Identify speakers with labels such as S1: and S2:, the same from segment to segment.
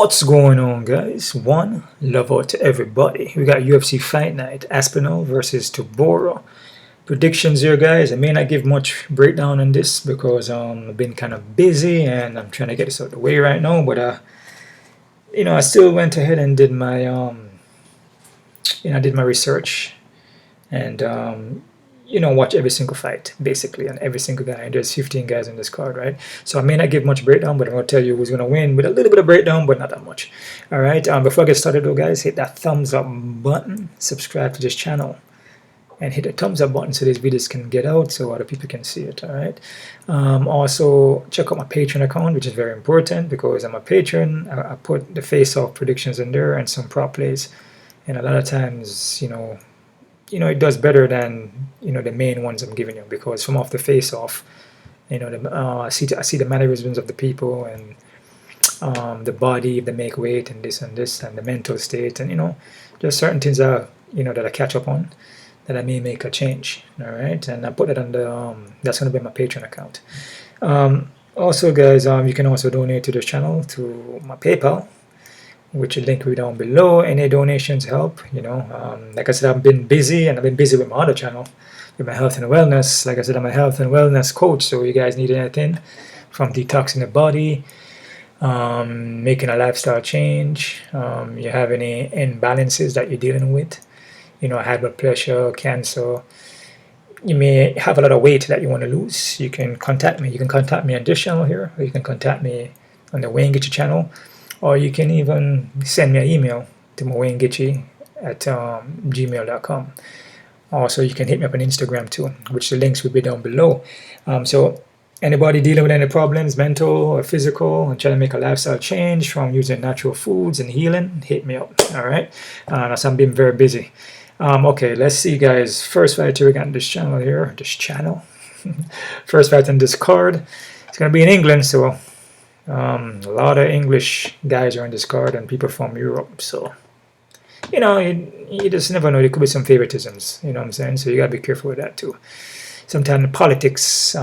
S1: What's going on, guys? One love out to everybody. We got UFC Fight Night, Aspinall versus Tybura. Predictions here, guys. I may not give much breakdown on this because I've been kind of busy and I'm trying to get this out of the way right now. But I still went ahead and did my I did my research and watch every single fight basically and every single guy. And there's 15 guys in this card, right? So I may not give much breakdown, but I'm gonna tell you who's gonna win with a little bit of breakdown, but not that much. All right. Before I get started, though, guys, hit that thumbs up button, subscribe to this channel, and hit the thumbs up button so these videos can get out so other people can see it. All right. Also check out my Patreon account, which is very important because I'm a patron. I put the face-off predictions in there and some prop plays, and a lot of times it does better than the main ones I'm giving you, because from off the face-off, I see the mannerisms of the people and the body, the make weight, and this and the mental state, and just certain things that I catch up on that I may make a change. All right, and I put it on the that's going to be my Patreon account. Also, guys, you can also donate to this channel to my PayPal, which will link you down below. Any donations help. Like I said, I've been busy, and I've been busy with my other channel, with my health and wellness. Like I said, I'm a health and wellness coach, so you guys need anything from detoxing the body, making a lifestyle change, you have any imbalances that you're dealing with, high blood pressure, cancer, you may have a lot of weight that you want to lose, you can contact me. You can contact me on this channel here, or you can contact me on the Wayne Gitchy channel, or you can even send me an email to wayngitchy@gmail.com. Also, you can hit me up on Instagram too, which the links will be down below. So anybody dealing with any problems, mental or physical, and trying to make a lifestyle change from using natural foods and healing, hit me up. All right. So I'm being very busy. Okay, let's see, guys. First fight we got on this channel here. First fight on this card. It's gonna be in England, so a lot of English guys are on this card and people from Europe. So you just never know. There could be some favoritisms. You know what I'm saying? So you gotta be careful with that too. Sometimes politics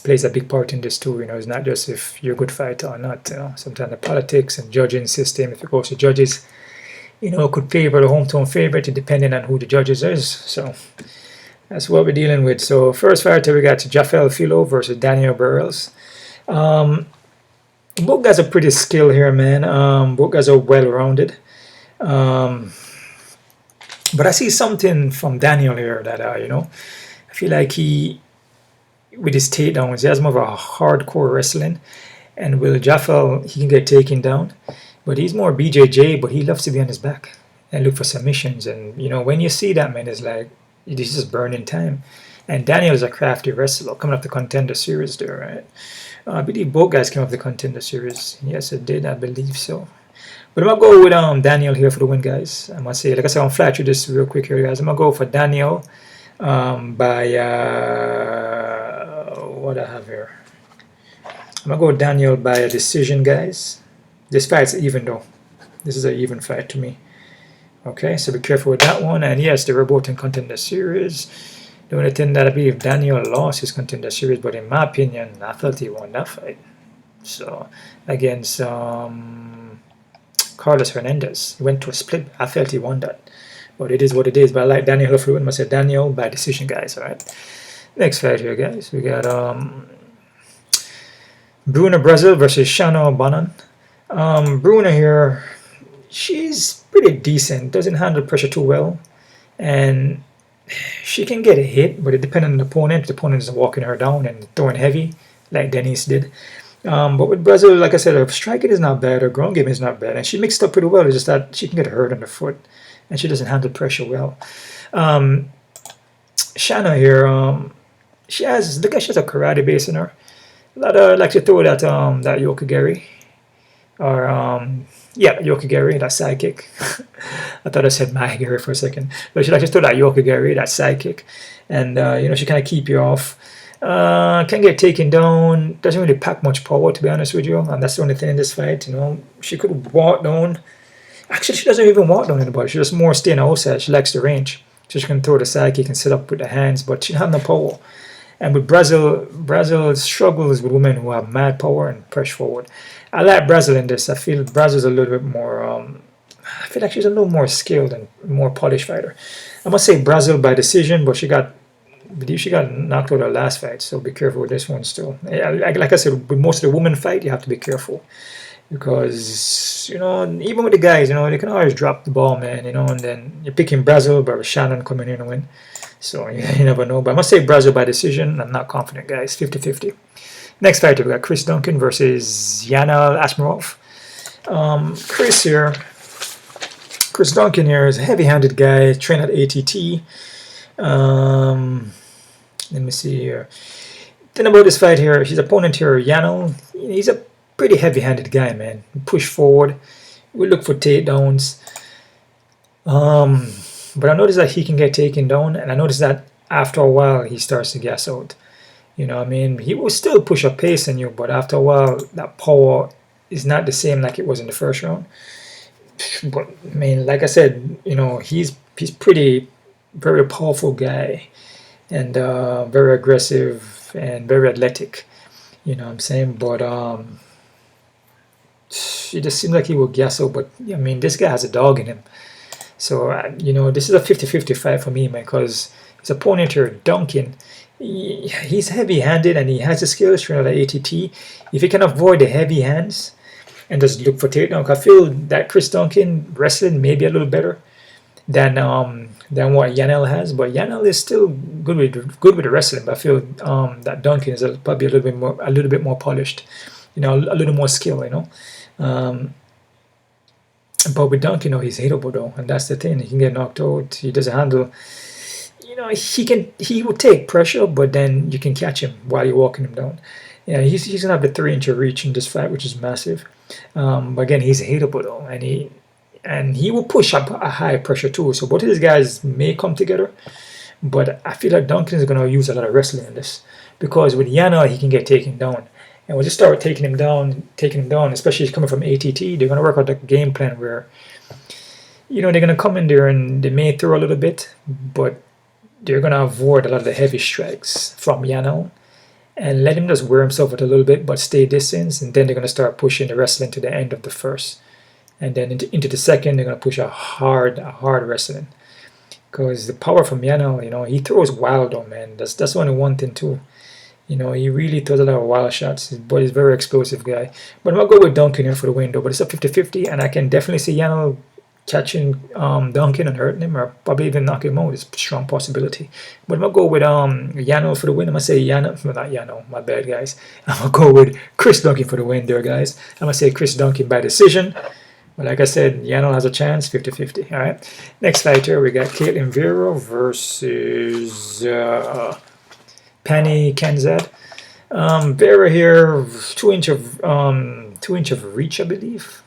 S1: plays a big part in this too. It's not just if you're a good fighter or not. Sometimes the politics and judging system, if it goes to judges, could favor the hometown favorite depending on who the judges is. So that's what we're dealing with. So first fighter we got Jafel Filo versus Daniel Burrells. Both guys are pretty skilled here, man. Both guys are well-rounded. But I see something from Daniel here that I feel like he, with his takedowns, he has more of a hardcore wrestling, and with Jafel he can get taken down, but he's more BJJ, but he loves to be on his back and look for submissions. And when you see that, man, it's like this is burning time. And Daniel is a crafty wrestler coming up the Contender Series there, right? I believe both guys came up the Contender Series. Yes, it did. I believe so. But I'm going to go with Daniel here for the win, guys. I must say, like I said, I'm going to fly through this real quick here, guys. I'm going to go for Daniel by, what I have here. I'm going to go with Daniel by a decision, guys. This fight's even, though. This is an even fight to me. Okay, so be careful with that one. And yes, they were both in Contender Series. The only thing that I believe Daniel lost his Contender Series, but in my opinion, I felt he won that fight. So against Carlos Hernandez, he went to a split. I felt he won that, but it is what it is. But I like Daniel for win. I said Daniel by decision, guys. All right. Next fight here, guys. We got Bruna Brasil versus Shana Bonan. Bruna here, she's pretty decent. Doesn't handle pressure too well, and she can get a hit, but it depends on the opponent. The opponent is walking her down and throwing heavy, like Denise did. But with Brazil, like I said, her striking is not bad, her ground game is not bad, and she mixed up pretty well. It's just that she can get hurt on the foot, and she doesn't handle pressure well. Shanna here, she has a karate base in her. A lot of like to throw that Yokogiri, or Yokogiri, that side kick. I thought I said Mahigiri for a second, but she likes to throw that Yokogiri, that side kick, and she kind of keep you off. Can get taken down. Doesn't really pack much power, to be honest with you, and that's the only thing in this fight. She could walk down. Actually, she doesn't even walk down anybody. She just more stay on the outside. She likes the range, so she can throw the side kick and sit up with the hands, but she has no power. And with Brazil struggles with women who have mad power and push forward. I like Brazil in this. I feel Brazil's a little bit more. I feel like she's a little more skilled and more polished fighter. I must say Brazil by decision, but I believe she got knocked out her last fight, so be careful with this one still. Like I said, with most of the women fight, you have to be careful. Because, even with the guys, they can always drop the ball, man, and then you're picking Brazil, but Shannon coming in and win. So, you never know. But I must say Brazil by decision. I'm not confident, guys. 50-50. Next fighter, we got Chris Duncan versus Yanal Asmarov. Chris Duncan here is a heavy-handed guy, trained at ATT. Let me see here. Then about this fight here, his opponent here, Yanal, he's a pretty heavy-handed guy, man. Push forward. We look for takedowns. But I noticed that he can get taken down, and I noticed that after a while he starts to gas out. He will still push a pace on you, but after a while that power is not the same like it was in the first round. But I mean, like I said, he's pretty very powerful guy, and very aggressive and very athletic. You know what I'm saying? But it just seems like he will gas out. But I mean, this guy has a dog in him. So this is a 50-50 fight for me, man, because his opponent here, Duncan, he's heavy-handed and he has the skills trained at ATT. If he can avoid the heavy hands and just look for takedown, I feel that Chris Duncan wrestling may be a little better than what Yanal has, but Yanal is still good with the wrestling. But I feel that Duncan is probably a little bit more polished, a little more skill, But with Duncan, he's hittable though, and that's the thing. He can get knocked out. He doesn't handle. He will take pressure, but then you can catch him while you're walking him down. He's gonna have the 3-inch reach in this fight, which is massive. But again, he's hittable though, and he will push up a high pressure too. So both of these guys may come together, but I feel like Duncan is gonna use a lot of wrestling in this, because with Yanal he can get taken down. And we'll just start taking him down, especially coming from ATT. They're going to work out the game plan where, they're going to come in there and they may throw a little bit, but they're going to avoid a lot of the heavy strikes from Yanal and let him just wear himself out a little bit, but stay distance. And then they're going to start pushing the wrestling to the end of the first. And then into the second, they're going to push a hard wrestling. Because the power from Yanal, he throws wild though, man. That's only one thing too. He really throws a lot of wild shots, but he's a very explosive guy. But I'm going to go with Duncan here for the win, though. But it's a 50-50, and I can definitely see Yanal catching Duncan and hurting him, or probably even knocking him out. It's a strong possibility. But I'm going to go with Yanal for the win. I'm going to say Yanal. Well, not Yanal, my bad, guys. I'm going to go with Chris Duncan for the win there, guys. I'm going to say Chris Duncan by decision. But like I said, Yanal has a chance, 50-50. All right. Next fighter, we got Ketlen Vieira versus Penny Kenzad. Vera here, 2-inch of reach, I believe,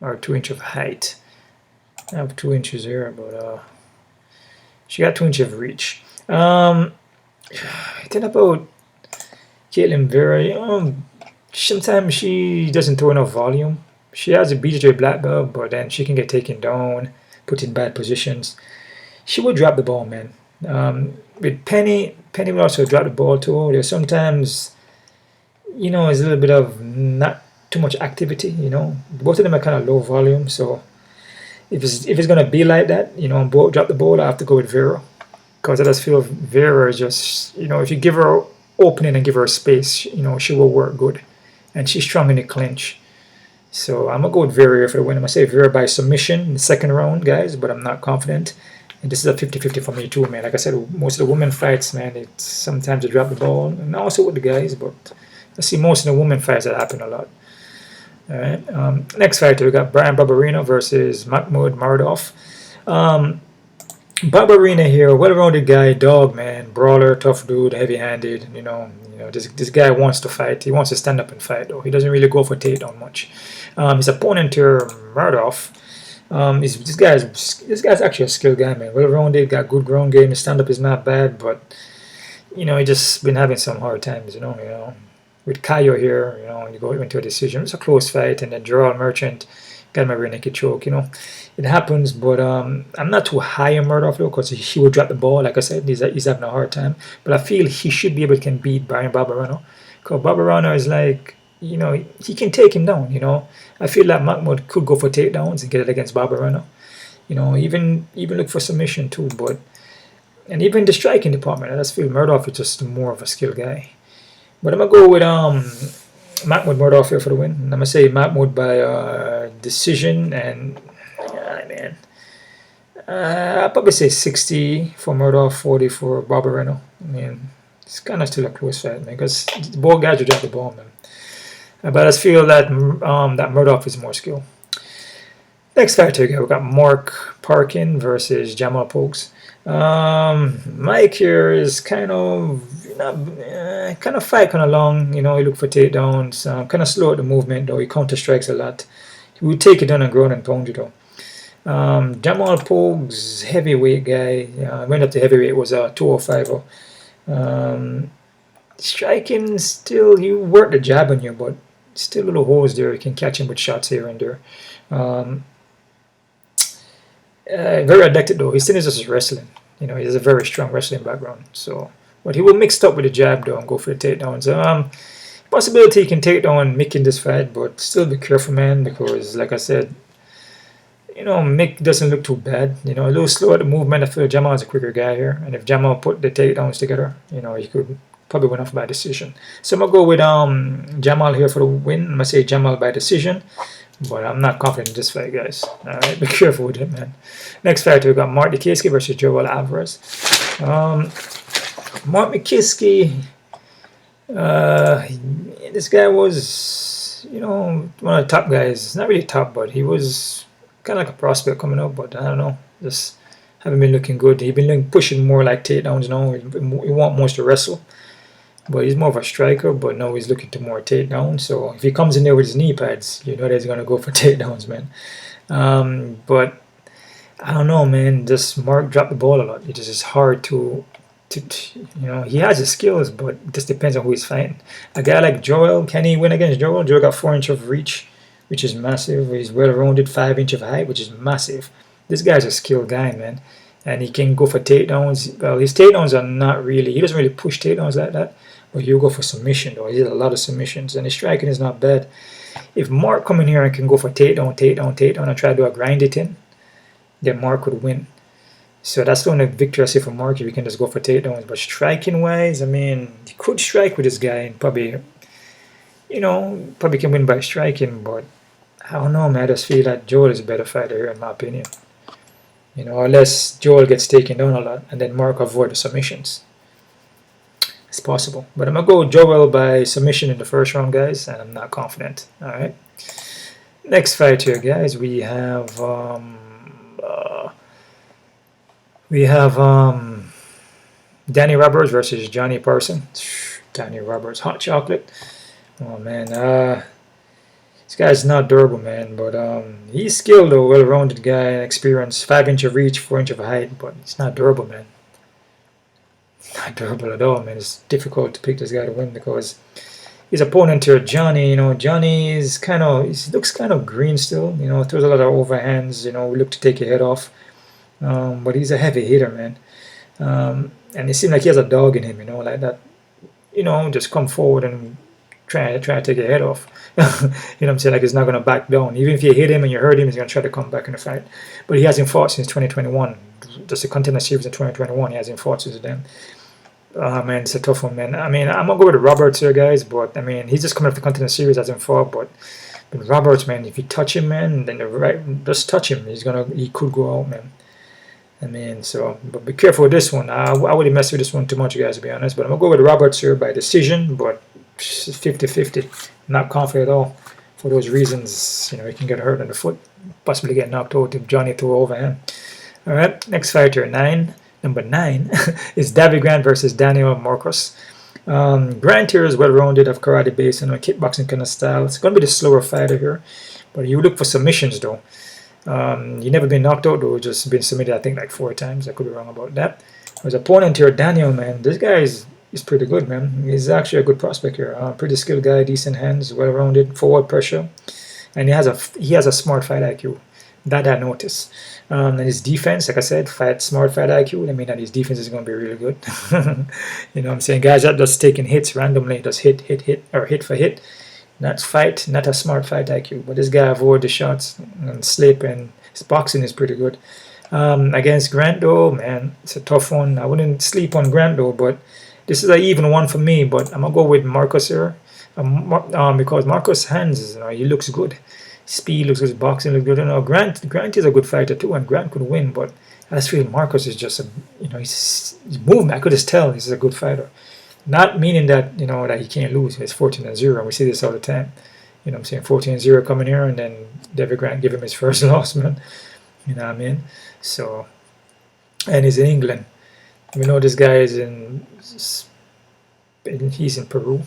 S1: or 2-inch of height. I have 2 inches here, but she got 2 inches of reach. Then about Ketlen Vieira, sometimes she doesn't throw enough volume. She has a BJJ black belt, but then she can get taken down, put in bad positions. She will drop the ball, man. With Penny will also drop the ball too. There's sometimes, it's a little bit of not too much activity. Both of them are kind of low volume. So if it's gonna be like that, both drop the ball, I have to go with Vera, because I just feel Vera is just, if you give her opening and give her space, she will work good, and she's strong in the clinch. So I'm gonna go with Vera for the win. I'm gonna say Vera by submission in the second round, guys, but I'm not confident. And this is a 50-50 for me too, man. Like I said, most of the women fights, man, it's sometimes they drop the ball, and also with the guys, but I see most of the women fights that happen a lot. All right. Next fighter, we got Bryan Barberena versus Makhmud Muradov. Barberena here, well-rounded guy, dog, man, brawler, tough dude, heavy-handed. This guy wants to fight. He wants to stand up and fight, though. He doesn't really go for takedown much. His opponent here, Muradov. This guy's actually a skilled guy, man. Well-rounded, got good ground game. His stand-up is not bad, but he just been having some hard times, With KO here, you go into a decision. It's a close fight, and then Jamal Merchant got him a rear naked choke. It happens, but I'm not too high on Muradov though, because he will drop the ball. Like I said, he's having a hard time. But I feel he should be able to beat Bryan Barberena, because Barberena is like you know, he can take him down. You know, I feel like Makhmud could go for takedowns and get it against Barberena. You know, even look for submission too. But and even the striking department, I just feel Muradov is just more of a skill guy. But I'm gonna go with Makhmud Muradov here for the win. And I'm gonna say Makhmud by decision, and man, I'll probably say 60 for Muradov, 40 for Barberena. I mean, it's kind of still a close fight, man, because both guys will drop the ball, man. But I just feel that that Muradov is more skill. Next fight here, we got Mark Parkin versus Jamal Pogues. Mike here is kind of fight kind of long. You know, he look for takedowns. Kind of slow at the movement though. He counter strikes a lot. He would take it down and ground and pound you though. Jamal Pogues, heavyweight guy. Went up to heavyweight, was a 205. Striking still, he worked the jab on you, but still little holes there. You can catch him with shots here and there. Very addicted though. His thing is just wrestling. You know, he has a very strong wrestling background. So, but he will mix up with the jab though and go for the takedowns. Possibility he can take down Mick in this fight, but still be careful, man, because like I said, you know, Mick doesn't look too bad. You know, a little slow at the movement. I feel Jamal is a quicker guy here, and if Jamal put the takedowns together, you know, he could probably win off by decision. So I'm gonna go with Jamal here for the win. I'm gonna say Jamal by decision. But I'm not confident in this fight, guys. Alright, be careful with it, man. Next fight, we got Mark DEC versus Joel Álvarez. Mark DEC, this guy was, you know, one of the top guys. Not really top, but he was kind of like a prospect coming up. But I don't know, just haven't been looking good. He's been pushing more like takedowns now. He wants most to wrestle. But he's more of a striker, but now he's looking to more takedowns. So if he comes in there with his knee pads, you know that he's going to go for takedowns, man. But I don't know, man. Just Mark dropped the ball a lot. It just is hard to, you know, he has the skills, but it just depends on who he's fighting. A guy like Joel, can he win against Joel? Joel got 4 inches of reach, which is massive. He's well-rounded, 5 inches of height, which is massive. This guy's a skilled guy, man. And he can go for takedowns. Well, his takedowns are not really, he doesn't really push takedowns like that. But he'll go for submission, though. He did a lot of submissions. And his striking is not bad. If Mark come in here and can go for takedown, and try to do a grind it in, then Mark could win. So that's the only victory I see for Mark, if he can just go for takedowns. But striking-wise, I mean, he could strike with this guy and probably, you know, probably can win by striking. But I don't know, man. I just feel like Joel is a better fighter here, in my opinion. You know, unless Joel gets taken down a lot and then Mark avoid the submissions. It's possible. But I'm going to go Joel by submission in the first round, guys, and I'm not confident. Alright. Next fight here, guys, we have Danny Roberts versus Johnny Parson. Danny Roberts, hot chocolate. Oh man, this guy's not durable, man, but he's skilled though, well-rounded guy, experienced, 5 inch of reach, 4 inch of height, but he's not durable, man. Not durable at all, man. It's difficult to pick this guy to win because his opponent here, Johnny, you know, Johnny is kind of, he looks kind of green still, you know, throws a lot of overhands, you know, look to take your head off, but he's a heavy hitter, man, and it seems like he has a dog in him, you know, like that, you know, just come forward and try to take your head off. You know what I'm saying? Like, he's not going to back down. Even if you hit him and you hurt him, he's going to try to come back in the fight. But he hasn't fought since 2021. Just the contender series in 2021. He hasn't fought since then. Man, it's a tough one, man. I mean, I'm going to go with Roberts here, guys. But, I mean, he's just coming off the contender series, hasn't fought. But Roberts, man, if you touch him, man, then just touch him. He could go out, man. I mean, so, but be careful with this one. I wouldn't mess with this one too much, guys, to be honest. But I'm going to go with Roberts here by decision, but 50-50. Not confident at all for those reasons. You know, he can get hurt in the foot, possibly get knocked out if Johnny threw over him. All right, next fighter, number 9, is David Grant versus Daniel Marcos. Grant here is well-rounded, of karate base and a kickboxing kind of style. It's going to be the slower fighter here, but you look for submissions though. He never been knocked out though, just been submitted I think like 4 times. I could be wrong about that. His opponent here, Daniel, man, this guy is pretty good, man. He's actually a good prospect here. Pretty skilled guy, decent hands, well-rounded, forward pressure, and he has a smart fight IQ. That I noticed. And his defense, like I said, smart fight IQ. I mean that his defense is going to be really good. You know what I'm saying? Guys that just taking hits randomly, just hit, or hit for hit. Not a smart fight IQ, but this guy avoid the shots and slip, and his boxing is pretty good. Against Grant though, man, it's a tough one. I wouldn't sleep on Grant though, but this is an even one for me. But I'm gonna go with Marcos here, because Marcos' hands, he looks good. Speed looks good, boxing looks good. Grant is a good fighter too, and Grant could win. But I just feel Marcos is just his movement. I could just tell he's a good fighter. Not meaning that that he can't lose. It's 14-0. We see this all the time. I'm saying 14-0 coming here, and then David Grant give him his first loss, man. You know what I mean? So, and he's in England. We know this guy is he's in Peru.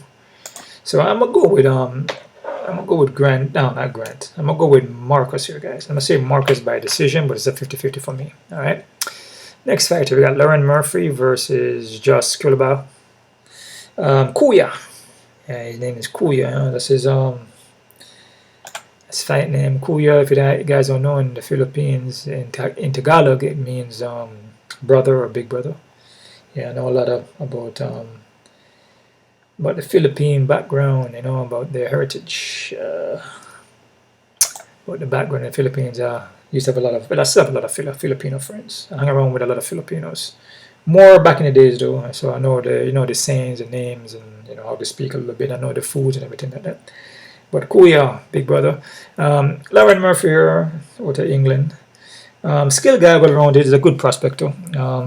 S1: So I'm gonna go with Grant. No, not Grant. I'm gonna go with Marcos here, guys. I'm gonna say Marcos by decision, but it's a 50-50 for me. All right. Next fighter, we got Lerone Murphy versus Josh Kulaba. Kuya. Yeah, his name is Kuya. Huh? That's his fight name. Kuya, if you guys don't know, in the Philippines, in Tagalog, it means brother or big brother. Yeah, I know a lot about the Philippine background, about their heritage. About the background in the Philippines, used to have I still have a lot of Filipino friends. I hang around with a lot of Filipinos. More back in the days though, so I know the sayings and names, and how to speak a little bit. I know the foods and everything like that. But Kuya, big brother. Lerone Murphy here, out of England. Skilled guy, well-rounded, is a good prospector,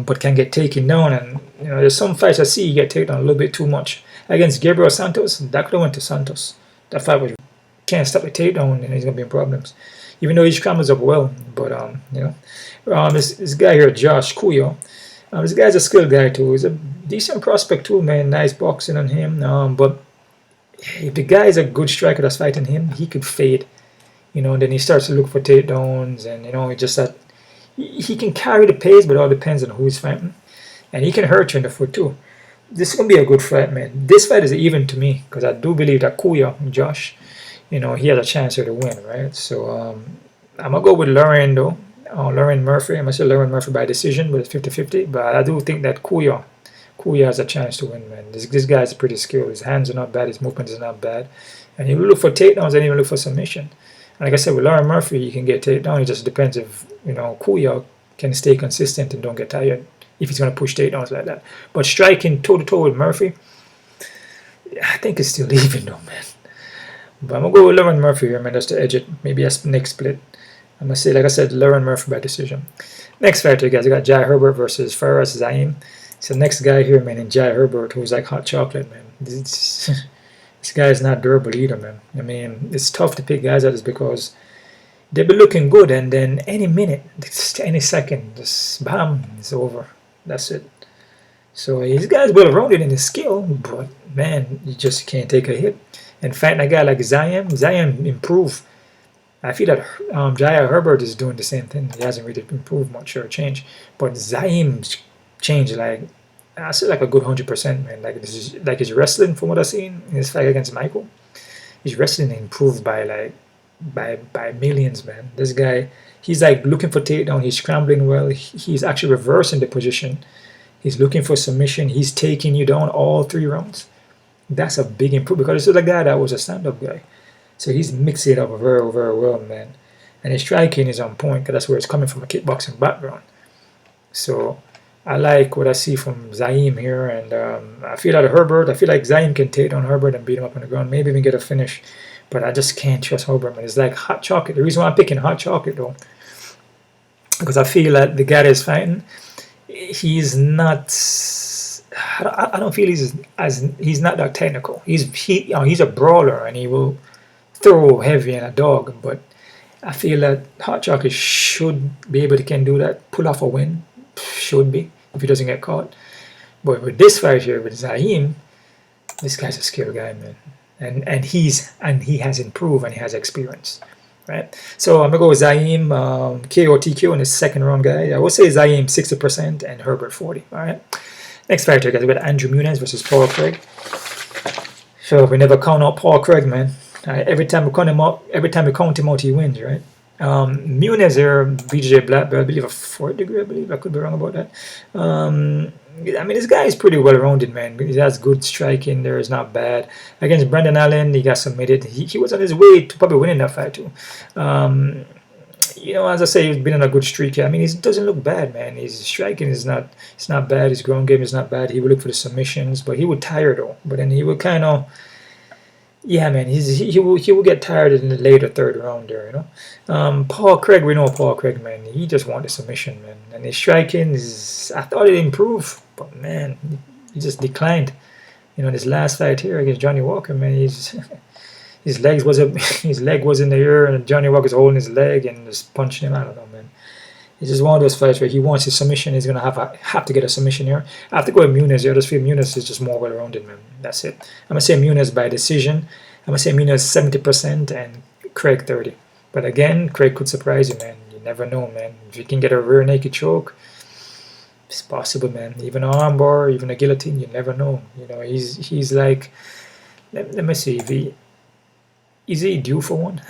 S1: but can get taken down. And there's some fights I see you get taken down a little bit too much. Against Gabriel Santos, that could have went to Santos. That fight was can't stop the takedown, and he's gonna be in problems. Even though he scrambles up well, but this guy here, Josh Kuya. This guy's a skilled guy too. He's a decent prospect too, man. Nice boxing on him. But if the guy is a good striker that's fighting him, he could fade. Then he starts to look for takedowns, and he can carry the pace, but it all depends on who he's fighting. And he can hurt you in the foot too. This is gonna be a good fight, man. This fight is even to me, because I do believe that Kuya, Josh, he has a chance here to win, right? So I'm gonna go with Lerone though. Lerone Murphy. I'm going to say Lerone Murphy by decision, but it's 50-50. But I do think that Kuya has a chance to win, man. This guy is pretty skilled. His hands are not bad. His movement is not bad. And he will look for takedowns and even look for submission. And like I said, with Lerone Murphy, you can get takedown. It just depends if, Kuya can stay consistent and don't get tired if he's going to push takedowns like that. But striking toe-to-toe with Murphy, I think it's still even though, man. But I'm going to go with Lerone Murphy here, man, just to edge it. Maybe a next split. I'm going to say, like I said, Lerone Murphy by decision. Next fighter, guys, we got Jai Herbert versus Farès Ziam. So next guy here, man, in Jai Herbert, who's like hot chocolate, man. This guy is not durable either, man. I mean, it's tough to pick guys out just because they'll be looking good, and then any minute, any second, just bam, it's over. That's it. So this guy's well-rounded in his skill, but, man, you just can't take a hit. And fighting a guy like Ziam improved. I feel that Jai Herbert is doing the same thing. He hasn't really improved much or changed. But Ziam's changed, I say like a good 100%, man. Like his wrestling, from what I've seen in his fight against Michael, his wrestling improved by millions, man. This guy, he's like looking for takedown. He's scrambling well. He's actually reversing the position. He's looking for submission. He's taking you down all 3 rounds. That's a big improvement, because this is a guy that was a stand-up guy. So he's mixing it up very, very well, man. And his striking is on point, because that's where it's coming from, a kickboxing background. So I like what I see from Ziam here. And I feel like Ziam can take down Herbert and beat him up on the ground. Maybe even get a finish. But I just can't trust Herbert, man. It's like hot chocolate. The reason why I'm picking hot chocolate, though, because I feel like the guy that's fighting, he's not... I don't feel he's not that technical. He's a brawler, and he will throw heavy and a dog, but I feel that Hot Chocolate should be able to do that, pull off a win, should be, if he doesn't get caught. But with this fight here with Ziam, this guy's a skilled guy, man, and he has improved, and he has experience, right? So I'm gonna go with Ziam KO TQ in his second round, guy. I would say Ziam 60% and Herbert 40%. All right. Next fighter, guys, we got André Muniz versus Paul Craig. So we never count out Paul Craig, man. Every time we count him out, he wins, right? Muniz here, BJ Black belt, I believe a 4th degree, I believe. I could be wrong about that. I mean, this guy is pretty well-rounded, man. He has good striking there. It's not bad. Against Brendan Allen, he got submitted. He was on his way to probably winning that fight, too. You know, as I say, he's been on a good streak here. I mean, he doesn't look bad, man. His striking is not, it's not bad. His ground game is not bad. He would look for the submissions, but he would tire, though. But then he would kind of, yeah, man, he will get tired in the later 3rd round there, you know. Paul Craig, we know Paul Craig, man. He just wanted submission, man. And his striking is, I thought it improved, but man, he just declined. You know, this last fight here against Johnny Walker, man, his leg was in the air, and Johnny Walker's holding his leg and just punching him. I don't know, man. It's just one of those fights where he wants his submission. He's gonna have to get a submission here. I have to go with Muniz here. I just feel Muniz is just more well-rounded, man. That's it. I'm gonna say Muniz by decision. I'm gonna say Muniz 70% and Craig 30. But again, Craig could surprise you, man. You never know, man. If you can get a rear naked choke, it's possible, man. Even an armbar, even a guillotine, you never know. You know, he's like, let me see if is he due for one?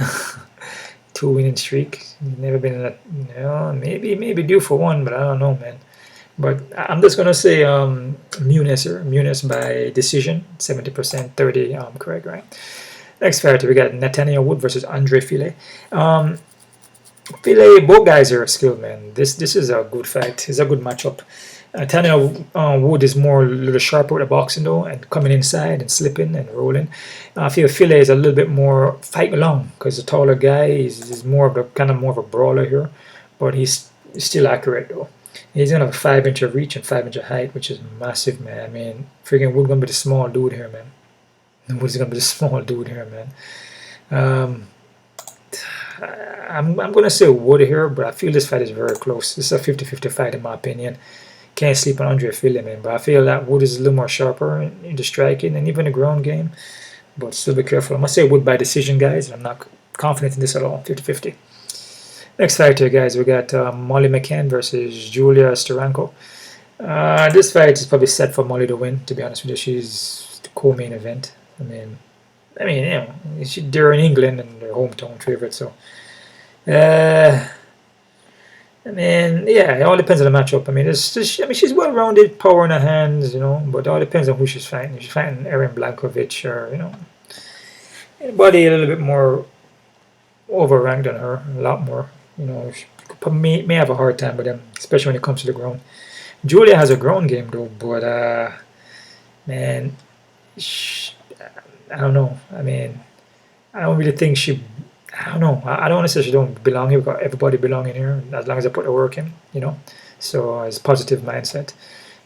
S1: 2-winning streak. He's never been in a, you know, maybe due for one, but I don't know, man. But I'm just gonna say Muniz here. Muniz by decision, 70%, 30 Craig, right? Next fighter, we got Nathaniel Wood versus André Fili. Fili, both guys are skilled, man. This is a good fight. It's a good matchup. Nathaniel Wood is more a little sharper with the boxing though, and coming inside and slipping and rolling. I feel Fili is a little bit more fight along because the taller guy is more of a brawler here, but he's still accurate though. He's gonna have a 5-inch of reach and 5-inch of height, which is massive, man. I mean, freaking Wood gonna be the small dude here, man. Wood's gonna be the small dude here, man. I'm gonna say Wood here, but I feel this fight is very close. This is a 50-50 fight in my opinion. Can't sleep on André Fili, man, but I feel that Wood is a little more sharper in the striking and even the ground game. But still be careful. I'm gonna say Wood by decision, guys. I'm not confident in this at all. 50-50. Next fighter, guys, we got Molly McCann versus Julia Steranko. This fight is probably set for Molly to win. To be honest with you, she's the co-main event. I mean, you know, they're in England and their hometown favorite, so. I mean, yeah, it all depends on the matchup. I mean, she's well-rounded, power in her hands, you know, but it all depends on who she's fighting. If she's fighting Erin Blankovic or, you know, anybody a little bit more over-ranked than her, a lot more, you know, she may have a hard time with them, especially when it comes to the ground. Julia has a ground game, though, but, man, I don't know. I mean, I don't really think she... I don't know. I don't want to say she don't belong here because everybody belong in here as long as they put the work in, you know. So it's positive mindset.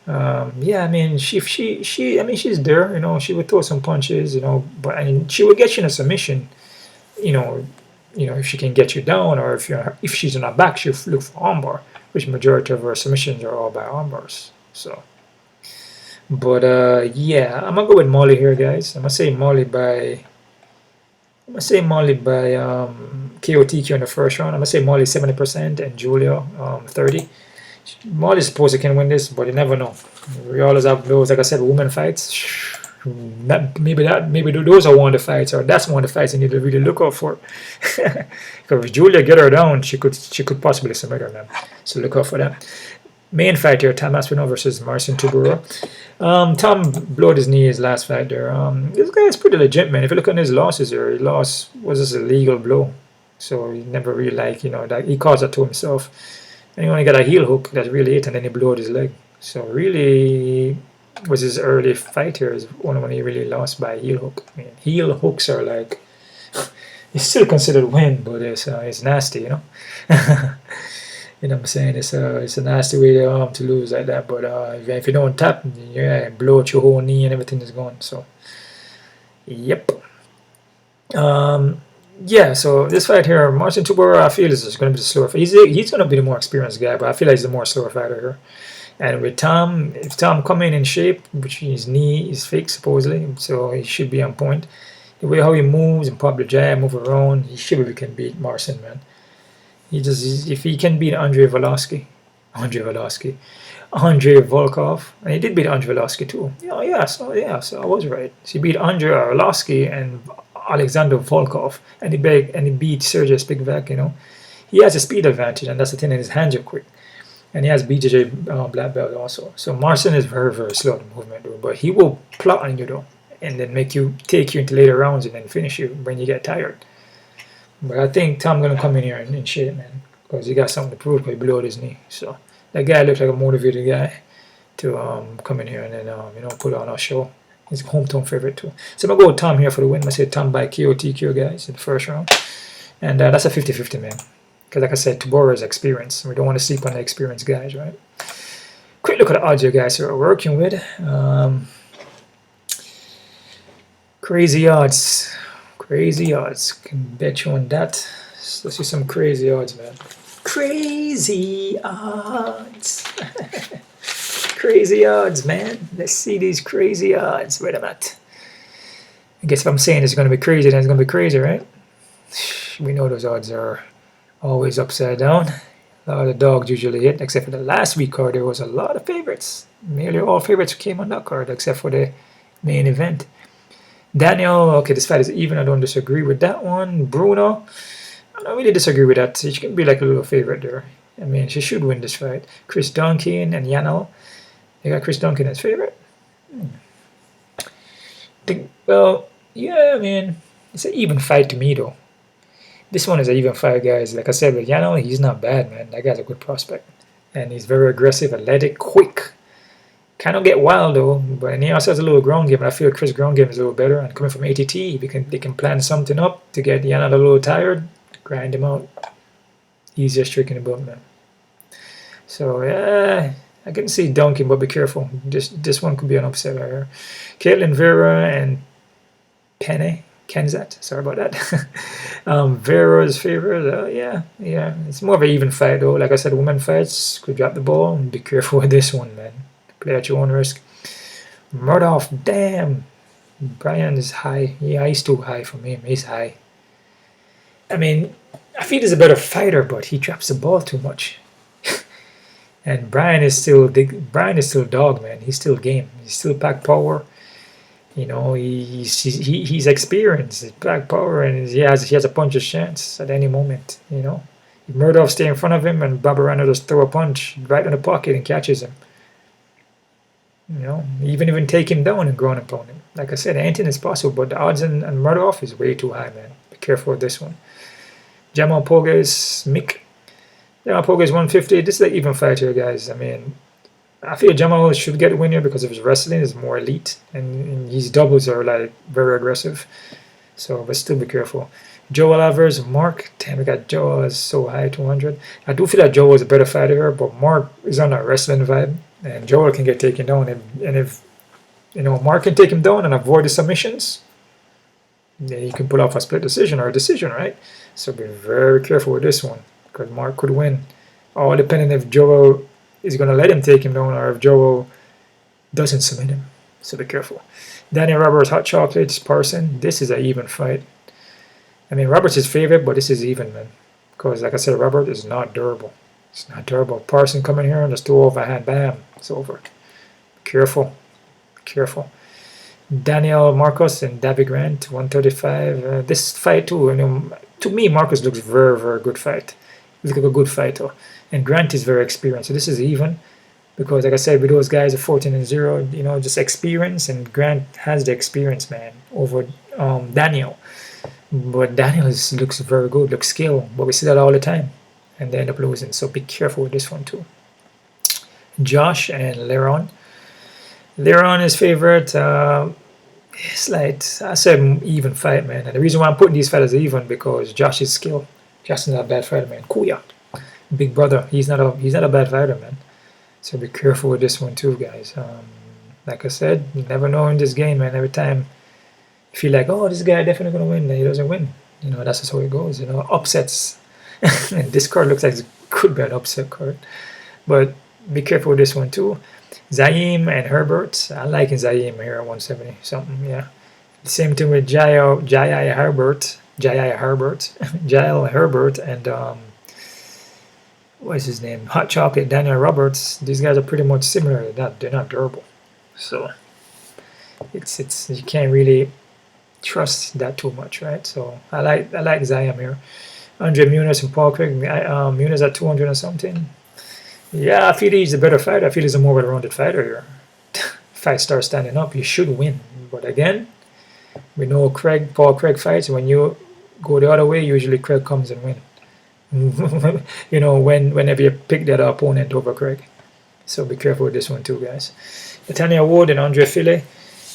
S1: Yeah, I mean, I mean, she's there, you know. She would throw some punches, you know, but I mean, she would get you in a submission, you know, if she can get you down, or if she's on her back, she'll look for armbar, which majority of her submissions are all by armbars. So, but yeah, I'm gonna go with Molly here, guys. I'm gonna say Molly by KOTQ in the first round. I'm gonna say Molly 70% and Julia 30. Molly's supposed to can win this, but you never know. We always have those, like I said, women fights. Maybe those are one of the fights, or that's one of the fights you need to really look out for. Because if Julia get her down, she could possibly submit her, man. So look out for that. Main fight here, Tom Aspinall versus Marcin Tybura. Tom blowed his knee his last fight there. This guy is pretty legit, man. If you look at his losses here, he lost was this a legal blow, so he never really that he caused that to himself. And he only got a heel hook that really hit, and then he blowed his leg. So really, was his early fight here is only when he really lost by a heel hook. I mean, heel hooks are like it's still considered win, but it's nasty, you know. You know what I'm saying? It's a nasty way to lose like that. But if you don't tap, yeah, blow out your whole knee and everything is gone. So, yep. Yeah. So this fight here, Marcin Tybura, I feel is just going to be the slower fight. He's going to be the more experienced guy, but I feel like he's the more slower fighter here. And with Tom, if Tom come in shape, which his knee is fixed supposedly, so he should be on point. The way how he moves and pop the jab, move around, he should can beat Marcin, man. If he can beat Andrei Volkov, and he did beat Andrei Volkov too. So I was right. So he beat Andrei Volkov and Alexander Volkov, and he beat Sergey Spivak, you know. he has a speed advantage, and that's the thing. And his hands are quick, and he has BJJ black belt also. So Marcin is very, very slow in movement, though, but he will plot on you though, and then take you into later rounds and then finish you when you get tired. But I think Tom gonna come in here and shit, man, because he got something to prove. Because he blew out his knee. So that guy looks like a motivated guy to come in here and then put on our show. He's a hometown favorite too. So I'm gonna go with Tom here for the win. I say Tom by KO TKO, guys, in the first round, and that's a 50-50, man. Because like I said, Tybura is experience. We don't want to sleep on the experienced guys, right? Quick look at the odds here, guys. So we're working with crazy odds. Crazy odds. Can bet you on that. So let's see some crazy odds, man. Crazy odds. Crazy odds, man. Let's see these crazy odds. Wait a minute. I guess if I'm saying it's going to be crazy, then it's going to be crazy, right? We know those odds are always upside down. A lot of the dogs usually hit, except for the last week card. There was a lot of favorites. Nearly all favorites came on that card, except for the main event. Daniel, okay, this fight is even. I don't disagree with that one. Bruno, I don't really disagree with that. She can be like a little favorite there. I mean, she should win this fight. Chris Duncan and Yanel. They got Chris Duncan as favorite. Well, yeah, I mean, it's an even fight to me, though. This one is an even fight, guys. Like I said, with Yanel, he's not bad, man. That guy's a good prospect. And he's very aggressive, athletic, quick. Kind of get wild, though. But he also has a little ground game. And I feel Chris' ground game is a little better. And coming from ATT, they can plan something up to get Yanel a little tired. Grind him out. Easiest trick in the book, man. So, yeah, I can see Duncan, but be careful. This one could be an upset right here. Ketlen Vieira and Kenzat, sorry about that. Vera's favorite, yeah. It's more of an even fight, though. Like I said, women fights could drop the ball. And be careful with this one, man. Play at your own risk. Muradov, damn. Brian is high. Yeah, he's too high for me. He's high. I mean, I feel he's a better fighter, but he drops the ball too much. And Brian is still dog, man. He's still game. He's still pack power. You know, he's experienced. He's pack power, and he has a puncher's chance at any moment. You know, if Muradov stay in front of him, and Barberano just throw a punch right in the pocket and catches him. You know, even take him down and ground opponent. Like I said, anything is possible, but the odds on Muradov is way too high, man. Be careful with this one. Jamal Pogues Mick. Jamal Pogues 150. This is an even fight here, guys. I mean, I feel Jamal should get a win here because of his wrestling is more elite, and his doubles are like very aggressive. So, but still be careful. Joel Álvarez, Mark. Damn, we got Joel is so high, 200. I do feel that Joel is a better fighter here, but Mark is on that wrestling vibe, and Joel can get taken down. And if Mark can take him down and avoid the submissions, then he can pull off a split decision or a decision, right? So be very careful with this one, because Mark could win. All depending if Joel is going to let him take him down or if Joel doesn't submit him. So be careful. Daniel Roberts, Hot Chocolates, Parson. This is an even fight. I mean, Roberts is favorite, but this is even, man. Because, like I said, Robert is not durable. It's not durable. Parson coming here and just throw overhand. Bam. It's over. Careful. Careful. Daniel Marcos and David Grant, 135. This fight, too, to me, Marcos looks very, very good fight. Looks like a good fighter. And Grant is very experienced. So this is even. Because, like I said, with those guys are 14-0, just experience. And Grant has the experience, man, over Daniel. But Daniel looks very good, looks skilled. But we see that all the time. And they end up losing. So be careful with this one, too. Josh and Lerone. Lerone is favorite. It's like, I said, even fight, man. And the reason why I'm putting these fighters even because Josh is skilled. Josh is not a bad fighter, man. Kuya. Big brother. He's not a bad fighter, man. So be careful with this one too, guys. Like I said, you never know in this game, man. Every time you feel like, oh, this guy definitely gonna win, then he doesn't win. That's just how it goes. Upsets. And this card looks like it could be an upset card, but be careful with this one too. Zaim and Herbert. I like Zaim here at 170 something. Yeah. The same thing with Jael Herbert, and what is his name? Hot Chocolate, Daniel Roberts. These guys are pretty much similar. They're not durable. So it's you can't really trust that too much, right? So I like Ziam here. André Muniz and Paul Craig. Muniz at 200 or something. Yeah, I feel he's a better fighter. I feel he's a more well-rounded fighter here. 5-star standing up, you should win. But again, we know Paul Craig fights. When you go the other way, usually Craig comes and win. You know, whenever you pick that opponent over Craig. So be careful with this one too, guys. Nathaniel Wood and Andre Fili.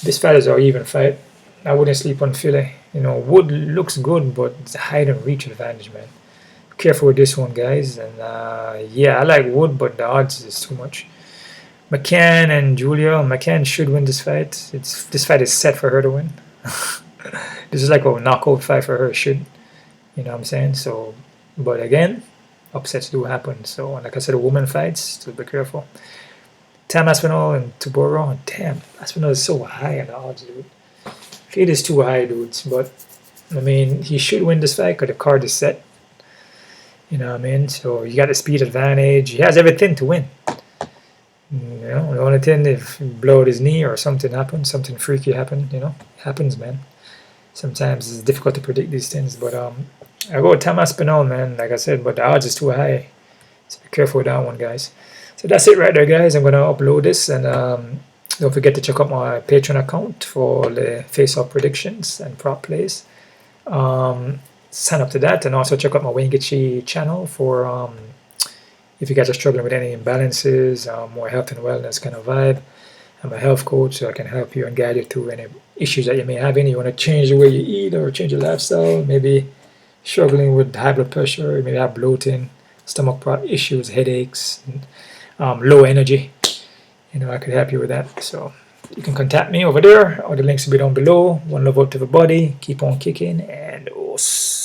S1: This fight is our even fight. I wouldn't sleep on Fili. You know, Wood looks good, but it's a height and reach advantage, man. Be careful with this one, guys. And yeah, I like Wood, but the odds is too much. McCann and Julia. McCann should win this fight. This fight is set for her to win. This is like a knockout fight for her. Should, you know what I'm saying? So, but again, upsets do happen. So, and like I said, woman fights, so be careful. Aspinall and Tybura. Damn, Aspinall is so high on the odds, dude. It is too high, dudes. But I mean, he should win this fight because the card is set. You know what I mean? So you got the speed advantage. He has everything to win. You know, the only thing, if he blow his knee or something happens, something freaky happened, you know, happens, man. Sometimes it's difficult to predict these things, but I go with Aspinall, man, like I said, but the odds is too high. So be careful with that one, guys. So that's it right there, guys. I'm going to upload this, and don't forget to check out my Patreon account for the face-off predictions and prop plays. Sign up to that, and also check out my Wayne Gaethje channel for if you guys are struggling with any imbalances, more health and wellness kind of vibe. I'm a health coach, so I can help you and guide you through any issues that you may have. You want to change the way you eat or change your lifestyle, maybe struggling with high blood pressure, maybe have bloating, stomach issues, headaches, low energy. You know, I could help you with that. So you can contact me over there, or the links will be down below. One love out to everybody. Keep on kicking, and os.